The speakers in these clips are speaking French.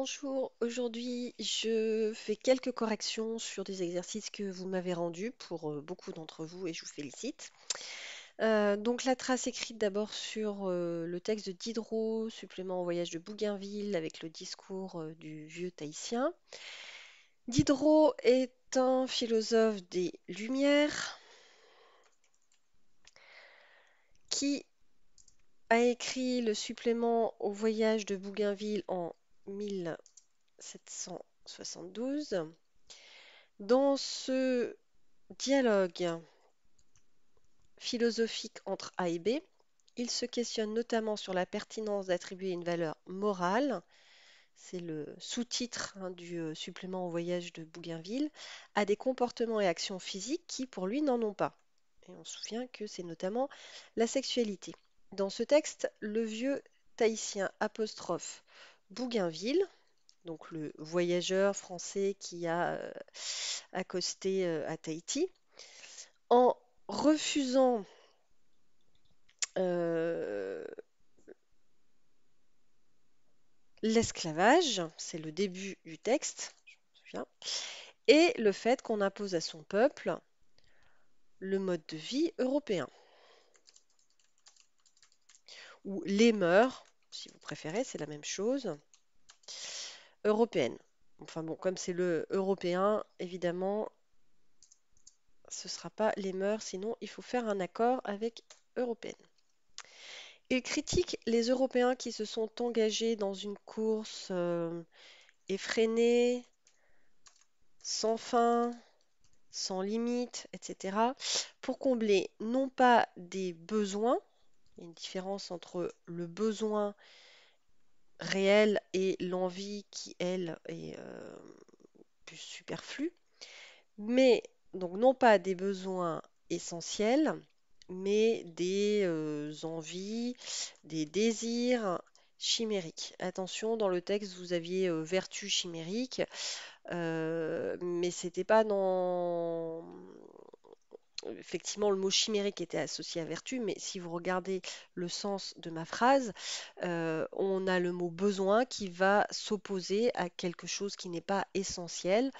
Bonjour, aujourd'hui je fais quelques corrections sur des exercices que vous m'avez rendus pour beaucoup d'entre vous et je vous félicite. Donc la trace écrite d'abord sur le texte de Diderot, supplément au voyage de Bougainville avec le discours du vieux Tahitien. Diderot est un philosophe des Lumières qui a écrit le supplément au voyage de Bougainville en 1772. Dans ce dialogue philosophique entre A et B, il se questionne notamment sur la pertinence d'attribuer une valeur morale, c'est le sous-titre du supplément au voyage de Bougainville, à des comportements et actions physiques qui, pour lui, n'en ont pas. Et on se souvient que c'est notamment la sexualité. Dans ce texte, le vieux Tahitien apostrophe Bougainville, donc le voyageur français qui a accosté à Tahiti, en refusant euh, l'esclavage, c'est le début du texte, je me souviens, et le fait qu'on impose à son peuple le mode de vie européen, ou les mœurs, si vous préférez, c'est la même chose, européenne. Enfin bon, comme c'est le européen, évidemment, ce ne sera pas les mœurs, sinon il faut faire un accord avec européenne. Il critique les Européens qui se sont engagés dans une course effrénée, sans fin, sans limite, etc., pour combler non pas des besoins, il y a une différence entre le besoin réel et l'envie qui, elle, est plus superflue, mais donc non pas des besoins essentiels, mais des envies, des désirs chimériques. Attention, dans le texte, vous aviez vertu chimérique, mais c'était pas dans. Effectivement, le mot chimérique était associé à vertu, mais si vous regardez le sens de ma phrase, on a le mot besoin qui va s'opposer à quelque chose qui n'est pas essentiel,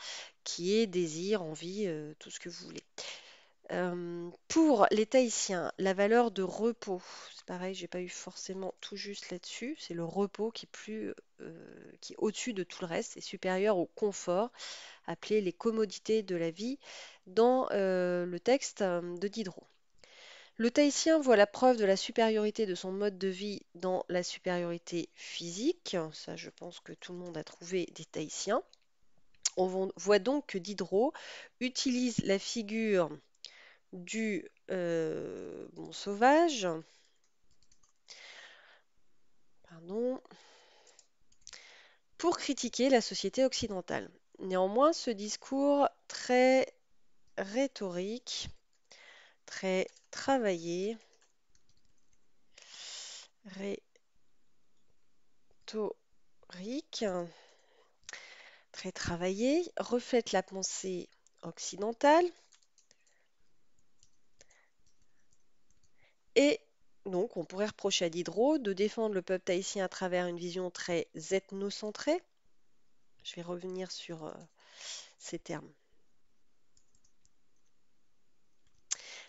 qui est désir, envie, tout ce que vous voulez. Pour les Tahitiens, la valeur de repos, c'est pareil, j'ai pas eu forcément tout juste là-dessus. C'est le repos qui est qui est au-dessus de tout le reste, et supérieur au confort, appelé les commodités de la vie dans le texte de Diderot. Le Tahitien voit la preuve de la supériorité de son mode de vie dans la supériorité physique. Ça, je pense que tout le monde a trouvé des Tahitiens. On voit donc que Diderot utilise la figure du bon sauvage, pardon, pour critiquer la société occidentale. Néanmoins, ce discours très rhétorique, très travaillé, rhétorique, très travaillé, reflète la pensée occidentale et donc on pourrait reprocher à Diderot de défendre le peuple tahitien à travers une vision très ethnocentrée. Je vais revenir sur ces termes.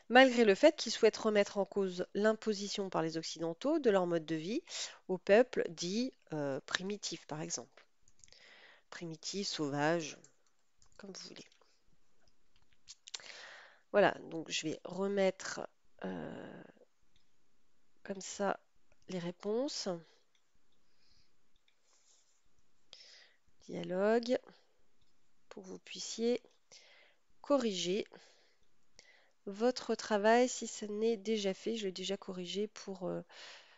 Malgré le fait qu'ils souhaitent remettre en cause l'imposition par les Occidentaux de leur mode de vie au peuple dit primitif, par exemple. Primitif, sauvage, comme vous voulez. Voilà, donc je vais remettre comme ça les réponses. Dialogue, pour que vous puissiez corriger votre travail si ce n'est déjà fait. Je l'ai déjà corrigé pour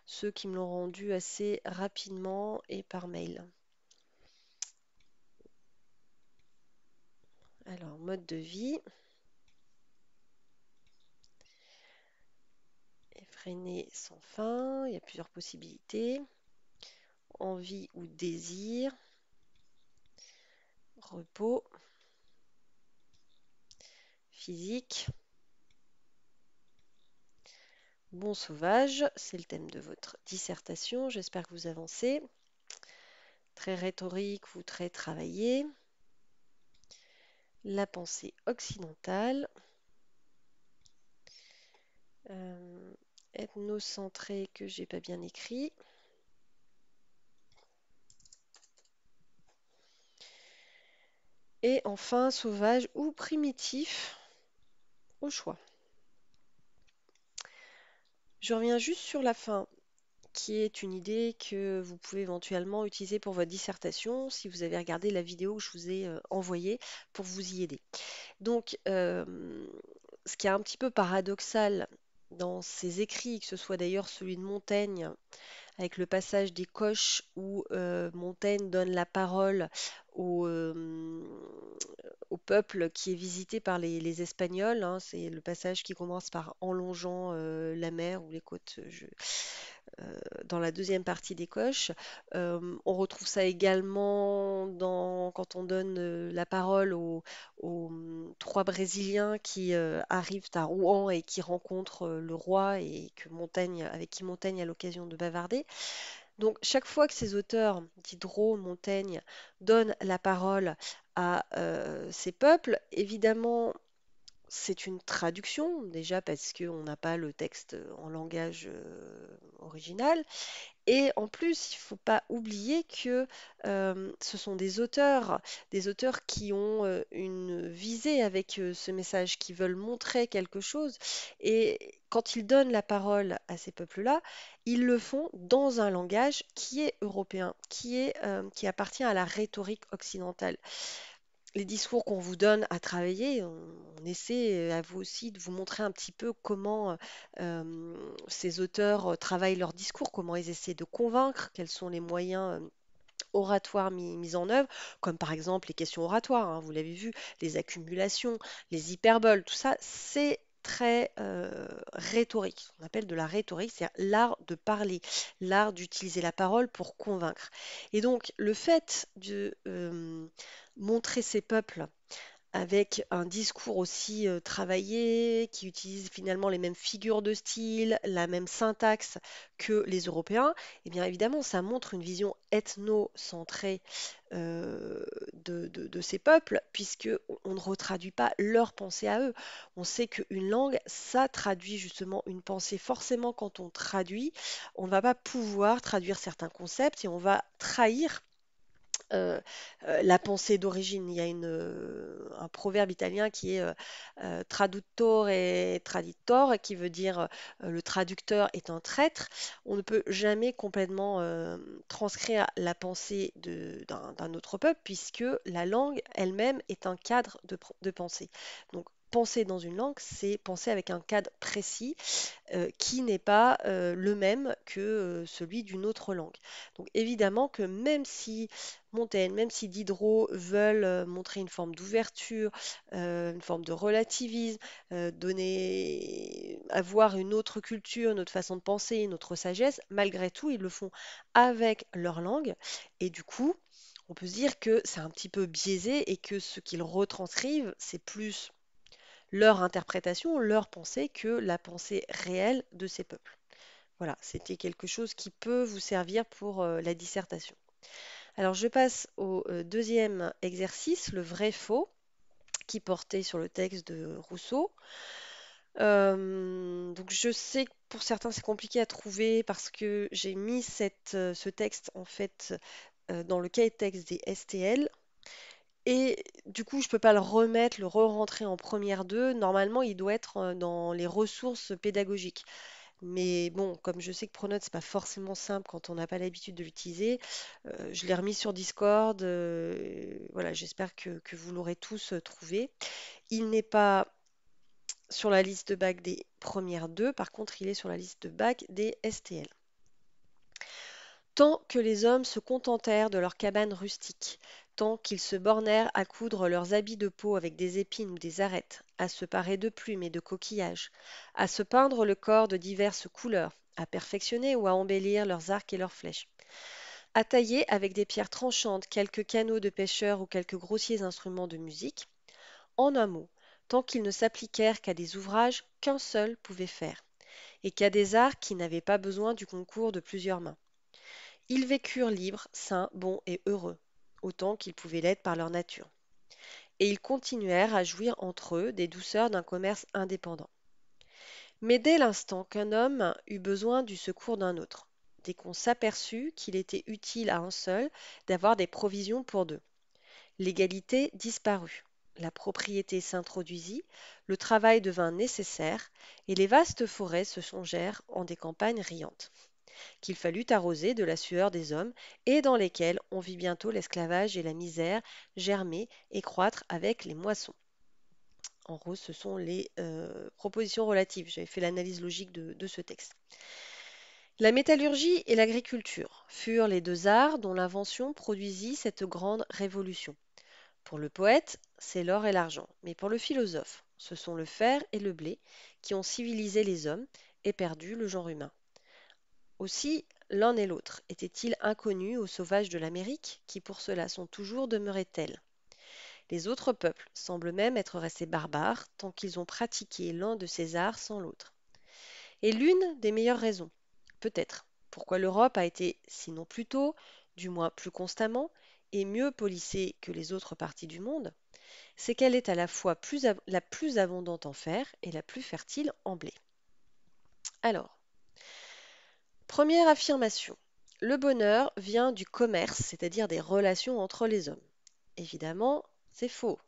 ceux qui me l'ont rendu assez rapidement et par mail. Alors, mode de vie. Effréné sans fin, il y a plusieurs possibilités. Envie ou désir. Repos. Physique. Bon sauvage, c'est le thème de votre dissertation. J'espère que vous avancez. très rhétorique ou très travaillée. La pensée occidentale, euh, ethnocentrée que j'ai pas bien écrit, et enfin sauvage ou primitif au choix. Je reviens juste sur la fin, qui est une idée que vous pouvez éventuellement utiliser pour votre dissertation si vous avez regardé la vidéo que je vous ai envoyée pour vous y aider. Donc, ce qui est un petit peu paradoxal dans ces écrits, que ce soit d'ailleurs celui de Montaigne, avec le passage des coches où Montaigne donne la parole au, au peuple qui est visité par les Espagnols, hein. C'est le passage qui commence par en longeant la mer ou les côtes dans la deuxième partie des coches. On retrouve ça également quand on donne la parole aux trois Brésiliens qui arrivent à Rouen et qui rencontrent le roi et avec qui Montaigne a l'occasion de bavarder. Donc, chaque fois que ces auteurs, Diderot, Montaigne, donnent la parole à ces peuples, évidemment, c'est une traduction, déjà parce qu'on n'a pas le texte en langage original. Et en plus, il ne faut pas oublier que ce sont des auteurs qui ont une visée avec ce message, qui veulent montrer quelque chose. Et quand ils donnent la parole à ces peuples-là, ils le font dans un langage qui est européen, qui appartient à la rhétorique occidentale. Les discours qu'on vous donne à travailler, on essaie à vous aussi de vous montrer un petit peu comment ces auteurs travaillent leur discours, comment ils essaient de convaincre, quels sont les moyens oratoires mis en œuvre, comme par exemple les questions oratoires, hein, vous l'avez vu, les accumulations, les hyperboles, tout ça, c'est très rhétorique. On appelle de la rhétorique, c'est l'art de parler, l'art d'utiliser la parole pour convaincre. Et donc, le fait de montrer ces peuples avec un discours aussi travaillé, qui utilise finalement les mêmes figures de style, la même syntaxe que les Européens, eh bien évidemment, ça montre une vision ethnocentrée de ces peuples, puisque on ne retraduit pas leur pensée à eux. On sait qu'une langue, ça traduit justement une pensée. Forcément, quand on traduit, on ne va pas pouvoir traduire certains concepts et on va trahir la pensée d'origine. Il y a un proverbe italien qui est traduttore et traditore, qui veut dire le traducteur est un traître. On ne peut jamais complètement transcrire la pensée d'un autre peuple, puisque la langue elle-même est un cadre de pensée. Donc, penser dans une langue, c'est penser avec un cadre précis qui n'est pas le même que celui d'une autre langue. Donc évidemment que même si Montaigne, même si Diderot veulent montrer une forme d'ouverture, une forme de relativisme, avoir une autre culture, une autre façon de penser, une autre sagesse, malgré tout, ils le font avec leur langue. Et du coup, on peut se dire que c'est un petit peu biaisé et que ce qu'ils retranscrivent, c'est plus leur interprétation, leur pensée que la pensée réelle de ces peuples. Voilà, c'était quelque chose qui peut vous servir pour la dissertation. Alors je passe au deuxième exercice, le vrai-faux, qui portait sur le texte de Rousseau. Donc je sais que pour certains c'est compliqué à trouver parce que j'ai mis ce texte en fait dans le cahier de texte des STL. Et du coup, je peux pas le remettre, le re-rentrer en première 2. Normalement, il doit être dans les ressources pédagogiques. Mais bon, comme je sais que Pronote, c'est pas forcément simple quand on n'a pas l'habitude de l'utiliser, je l'ai remis sur Discord. Voilà, j'espère que vous l'aurez tous trouvé. Il n'est pas sur la liste de bac des premières 2, par contre, il est sur la liste de bac des STL. Tant que les hommes se contentèrent de leurs cabanes rustiques, tant qu'ils se bornèrent à coudre leurs habits de peau avec des épines ou des arêtes, à se parer de plumes et de coquillages, à se peindre le corps de diverses couleurs, à perfectionner ou à embellir leurs arcs et leurs flèches, à tailler avec des pierres tranchantes quelques canots de pêcheurs ou quelques grossiers instruments de musique, en un mot, tant qu'ils ne s'appliquèrent qu'à des ouvrages qu'un seul pouvait faire, et qu'à des arts qui n'avaient pas besoin du concours de plusieurs mains. Ils vécurent libres, sains, bons et heureux, autant qu'ils pouvaient l'être par leur nature. Et ils continuèrent à jouir entre eux des douceurs d'un commerce indépendant. Mais dès l'instant qu'un homme eut besoin du secours d'un autre, dès qu'on s'aperçut qu'il était utile à un seul d'avoir des provisions pour deux, l'égalité disparut. La propriété s'introduisit, le travail devint nécessaire, et les vastes forêts se changèrent en des campagnes riantes, qu'il fallut arroser de la sueur des hommes, et dans lesquelles on vit bientôt l'esclavage et la misère germer et croître avec les moissons. En gros, ce sont les propositions relatives. J'avais fait l'analyse logique de ce texte. La métallurgie et l'agriculture furent les deux arts dont l'invention produisit cette grande révolution. Pour le poète, c'est l'or et l'argent, mais pour le philosophe, ce sont le fer et le blé qui ont civilisé les hommes et perdu le genre humain. Aussi, l'un et l'autre étaient-ils inconnus aux sauvages de l'Amérique, qui pour cela sont toujours demeurés tels. Les autres peuples semblent même être restés barbares tant qu'ils ont pratiqué l'un de ces arts sans l'autre. Et l'une des meilleures raisons, peut-être, pourquoi l'Europe a été, sinon plus tôt, du moins plus constamment, et mieux policée que les autres parties du monde, c'est qu'elle est à la fois la plus abondante en fer et la plus fertile en blé. Alors, première affirmation. Le bonheur vient du commerce, c'est-à-dire des relations entre les hommes. Évidemment, c'est faux.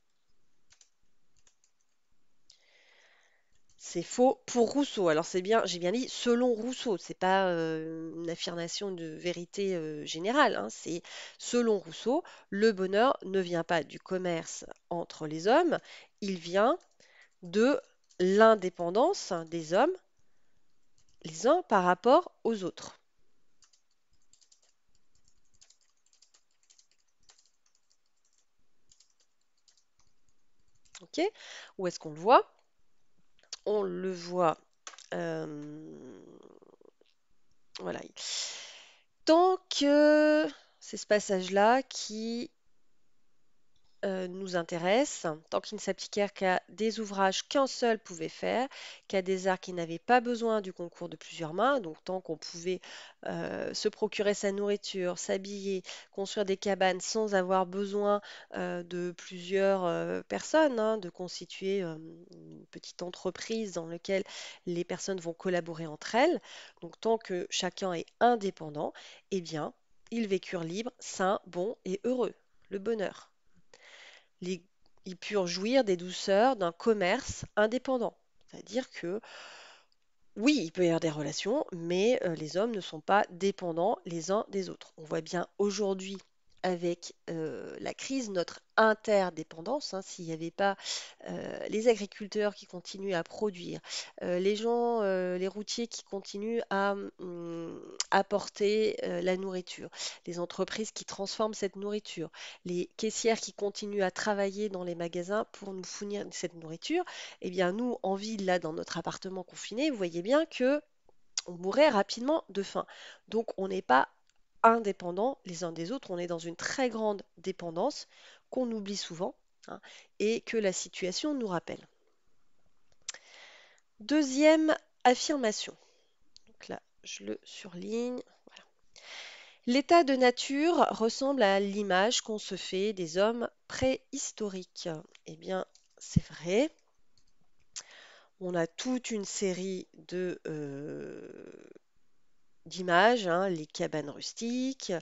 C'est faux pour Rousseau. Alors c'est bien, j'ai bien dit selon Rousseau. C'est pas une affirmation de vérité générale, hein. C'est selon Rousseau, le bonheur ne vient pas du commerce entre les hommes, il vient de l'indépendance des hommes les uns par rapport aux autres. Ok? Où est-ce qu'on le voit? On le voit. Voilà. Tant que c'est ce passage-là qui nous intéresse, tant qu'ils ne s'appliquèrent qu'à des ouvrages qu'un seul pouvait faire, qu'à des arts qui n'avaient pas besoin du concours de plusieurs mains, donc tant qu'on pouvait se procurer sa nourriture, s'habiller, construire des cabanes sans avoir besoin de plusieurs personnes, hein, de constituer une petite entreprise dans laquelle les personnes vont collaborer entre elles, donc tant que chacun est indépendant, eh bien, ils vécurent libres, sains, bons et heureux, le bonheur. Les- ils purent jouir des douceurs d'un commerce indépendant. C'est-à-dire que oui, il peut y avoir des relations, mais les hommes ne sont pas dépendants les uns des autres. On voit bien aujourd'hui avec la crise notre interdépendance, hein. S'il n'y avait pas les agriculteurs qui continuent à produire, les gens, les routiers qui continuent à apporter la nourriture, les entreprises qui transforment cette nourriture, les caissières qui continuent à travailler dans les magasins pour nous fournir cette nourriture, eh bien nous, en ville, là, dans notre appartement confiné, vous voyez bien que on mourrait rapidement de faim. Donc on n'est pas indépendants les uns des autres, on est dans une très grande dépendance qu'on oublie souvent, hein, et que la situation nous rappelle. Deuxième affirmation. Donc là, je le surligne. Voilà. L'état de nature ressemble à l'image qu'on se fait des hommes préhistoriques. Eh bien, c'est vrai. On a toute une série d'images, hein, les cabanes rustiques,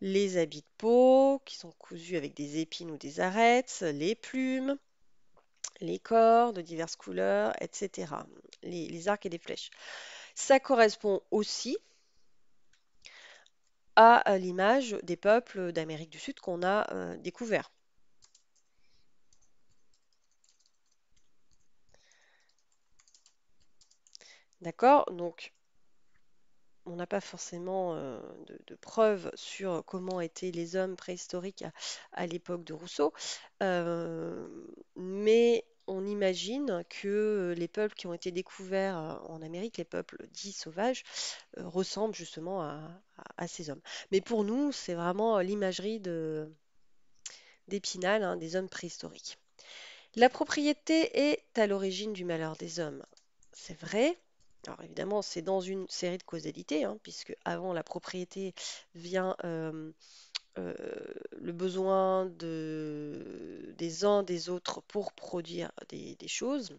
les habits de peau qui sont cousus avec des épines ou des arêtes, les plumes, les corps de diverses couleurs, etc. Les arcs et les flèches. Ça correspond aussi à l'image des peuples d'Amérique du Sud qu'on a découverts. D'accord? Donc, on n'a pas forcément de preuves sur comment étaient les hommes préhistoriques à l'époque de Rousseau, euh, mais on imagine que les peuples qui ont été découverts en Amérique, les peuples dits sauvages, ressemblent justement à ces hommes. Mais pour nous, c'est vraiment l'imagerie d'Épinal, hein, des hommes préhistoriques. La propriété est à l'origine du malheur des hommes. C'est vrai. Alors évidemment, c'est dans une série de causalité, hein, puisque avant la propriété vient euh, le besoin des uns des autres pour produire des choses.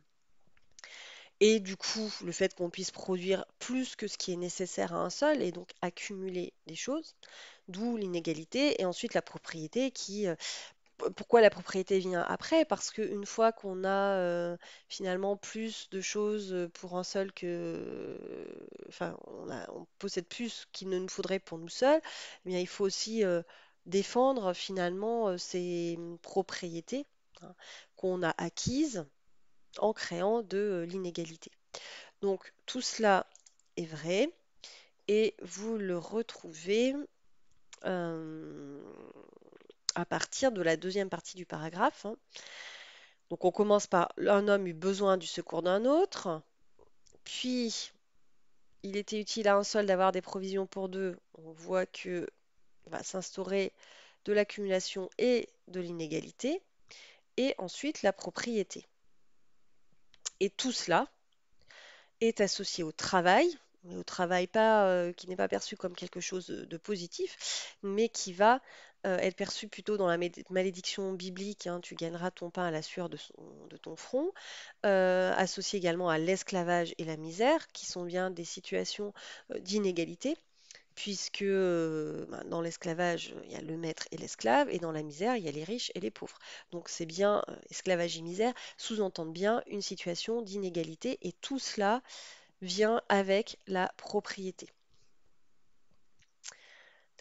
Et du coup, le fait qu'on puisse produire plus que ce qui est nécessaire à un seul et donc accumuler des choses, d'où l'inégalité. Et ensuite la propriété pourquoi la propriété vient après? Parce qu'une fois qu'on a finalement plus de choses pour un seul enfin, on possède plus qu'il ne nous faudrait pour nous seuls, eh bien, il faut aussi défendre finalement ces propriétés, hein, qu'on a acquises en créant de l'inégalité. Donc tout cela est vrai et vous le retrouvez euh, à partir de la deuxième partie du paragraphe, hein. Donc on commence par un homme eut besoin du secours d'un autre, puis il était utile à un seul d'avoir des provisions pour deux. On voit que va s'instaurer de l'accumulation et de l'inégalité, et ensuite la propriété. Et tout cela est associé au travail, mais au travail qui n'est pas perçu comme quelque chose de positif, mais qui va être perçu plutôt dans la malédiction biblique, hein, tu gagneras ton pain à la sueur de ton front, associé également à l'esclavage et la misère, qui sont bien des situations d'inégalité, puisque dans l'esclavage, il y a le maître et l'esclave, et dans la misère, il y a les riches et les pauvres. Donc c'est bien, esclavage et misère sous-entendent bien une situation d'inégalité, et tout cela vient avec la propriété.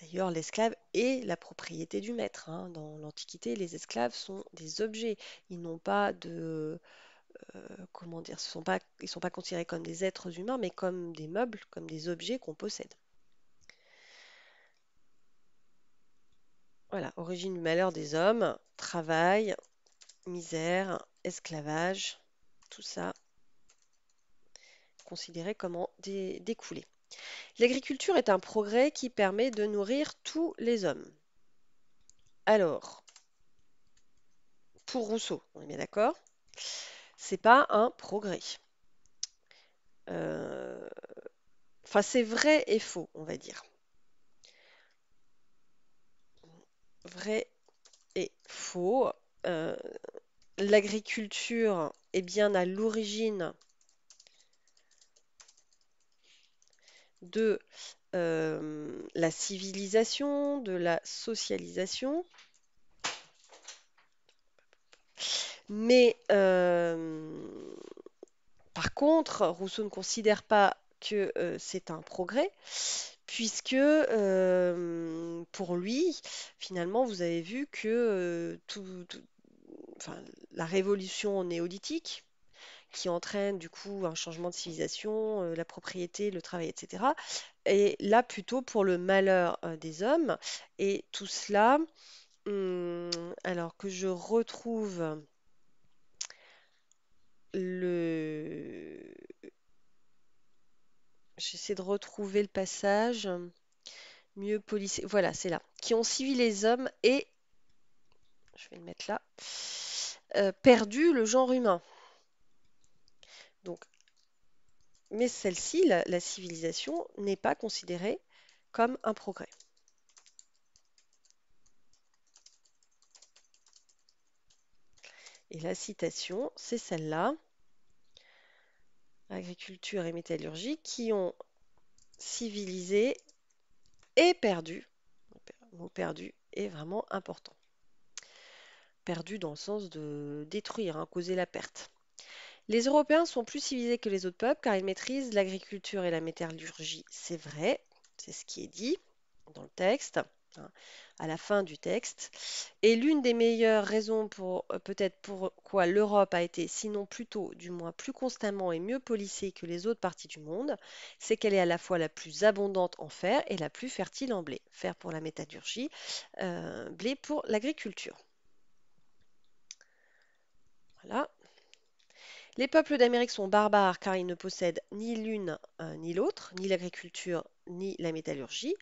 D'ailleurs, l'esclave est la propriété du maître, hein. Dans l'Antiquité, les esclaves sont des objets. Ils n'ont pas comment dire, ils sont pas considérés comme des êtres humains, mais comme des meubles, comme des objets qu'on possède. Voilà, origine du malheur des hommes, travail, misère, esclavage, tout ça considéré comme en découlé. L'agriculture est un progrès qui permet de nourrir tous les hommes. Alors, pour Rousseau, on est bien d'accord, c'est pas un progrès. Euh, Enfin, c'est vrai et faux, on va dire. Vrai et faux. Euh, L'agriculture est bien à l'origine de la civilisation, de la socialisation, mais par contre, Rousseau ne considère pas que c'est un progrès, puisque pour lui, finalement, vous avez vu que enfin, la révolution néolithique, qui entraîne du coup un changement de civilisation, la propriété, le travail, etc., est là plutôt pour le malheur des hommes. Et tout cela, alors que je retrouve le... J'essaie de retrouver le passage. Mieux policé. Voilà, c'est là. Qui ont civilé les hommes et, je vais le mettre là, perdu le genre humain. Donc, mais celle-ci, la civilisation, n'est pas considérée comme un progrès. Et la citation, c'est celle-là. Agriculture et métallurgie qui ont civilisé et perdu. Le mot perdu est vraiment important. Perdu dans le sens de détruire, hein, causer la perte. Les Européens sont plus civilisés que les autres peuples car ils maîtrisent l'agriculture et la métallurgie. C'est vrai, c'est ce qui est dit dans le texte, hein, à la fin du texte. Et l'une des meilleures raisons pour peut-être pourquoi l'Europe a été, sinon plutôt, du moins plus constamment et mieux policée que les autres parties du monde, c'est qu'elle est à la fois la plus abondante en fer et la plus fertile en blé. Fer pour la métallurgie, blé pour l'agriculture. Voilà. Les peuples d'Amérique sont barbares car ils ne possèdent ni l'une ni l'autre, ni l'agriculture ni la métallurgie.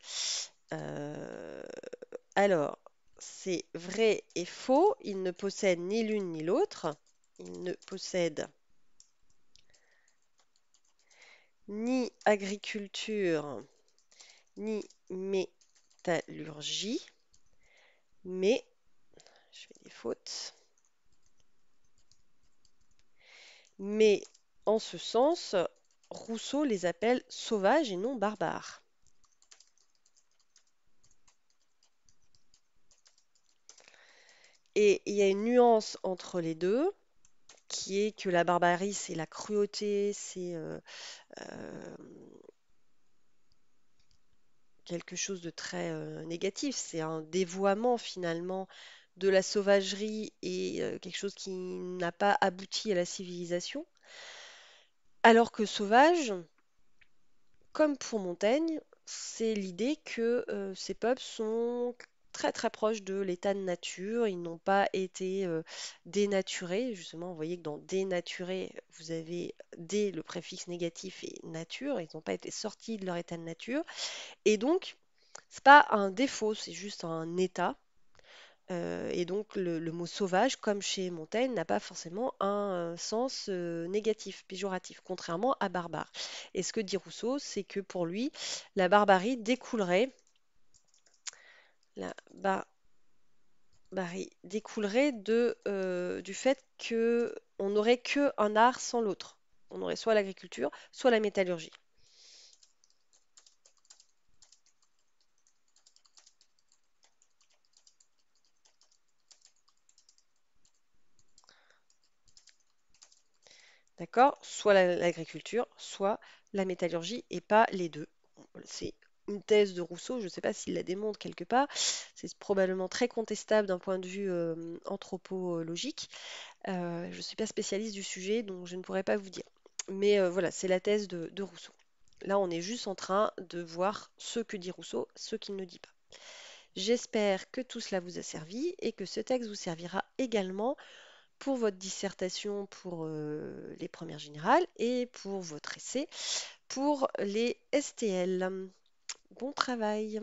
Euh, alors, c'est vrai et faux, ils ne possèdent ni l'une ni l'autre. Ils ne possèdent ni agriculture, ni métallurgie, mais, je fais des fautes, mais en ce sens, Rousseau les appelle sauvages et non barbares. Et il y a une nuance entre les deux, qui est que la barbarie, c'est la cruauté, c'est euh, quelque chose de très négatif, c'est un dévoiement finalement de la sauvagerie et quelque chose qui n'a pas abouti à la civilisation. Alors que sauvage, comme pour Montaigne, c'est l'idée que ces peuples sont très très proches de l'état de nature, ils n'ont pas été dénaturés. Justement, vous voyez que dans dénaturé, vous avez dé, le préfixe négatif, et nature, ils n'ont pas été sortis de leur état de nature. Et donc, c'est pas un défaut, c'est juste un état. Et donc, le mot sauvage, comme chez Montaigne, n'a pas forcément un sens négatif, péjoratif, contrairement à barbare. Et ce que dit Rousseau, c'est que pour lui, la barbarie découlerait, la barbarie découlerait du fait que on n'aurait que un art sans l'autre. On aurait soit l'agriculture, soit la métallurgie. D'accord? Soit l'agriculture, soit la métallurgie, et pas les deux. C'est une thèse de Rousseau, je ne sais pas s'il la démontre quelque part. C'est probablement très contestable d'un point de vue anthropologique. Je ne suis pas spécialiste du sujet, donc je ne pourrais pas vous dire. Mais voilà, c'est la thèse de Rousseau. Là, on est juste en train de voir ce que dit Rousseau, ce qu'il ne dit pas. J'espère que tout cela vous a servi et que ce texte vous servira également pour votre dissertation pour les premières générales et pour votre essai pour les STL. Bon travail!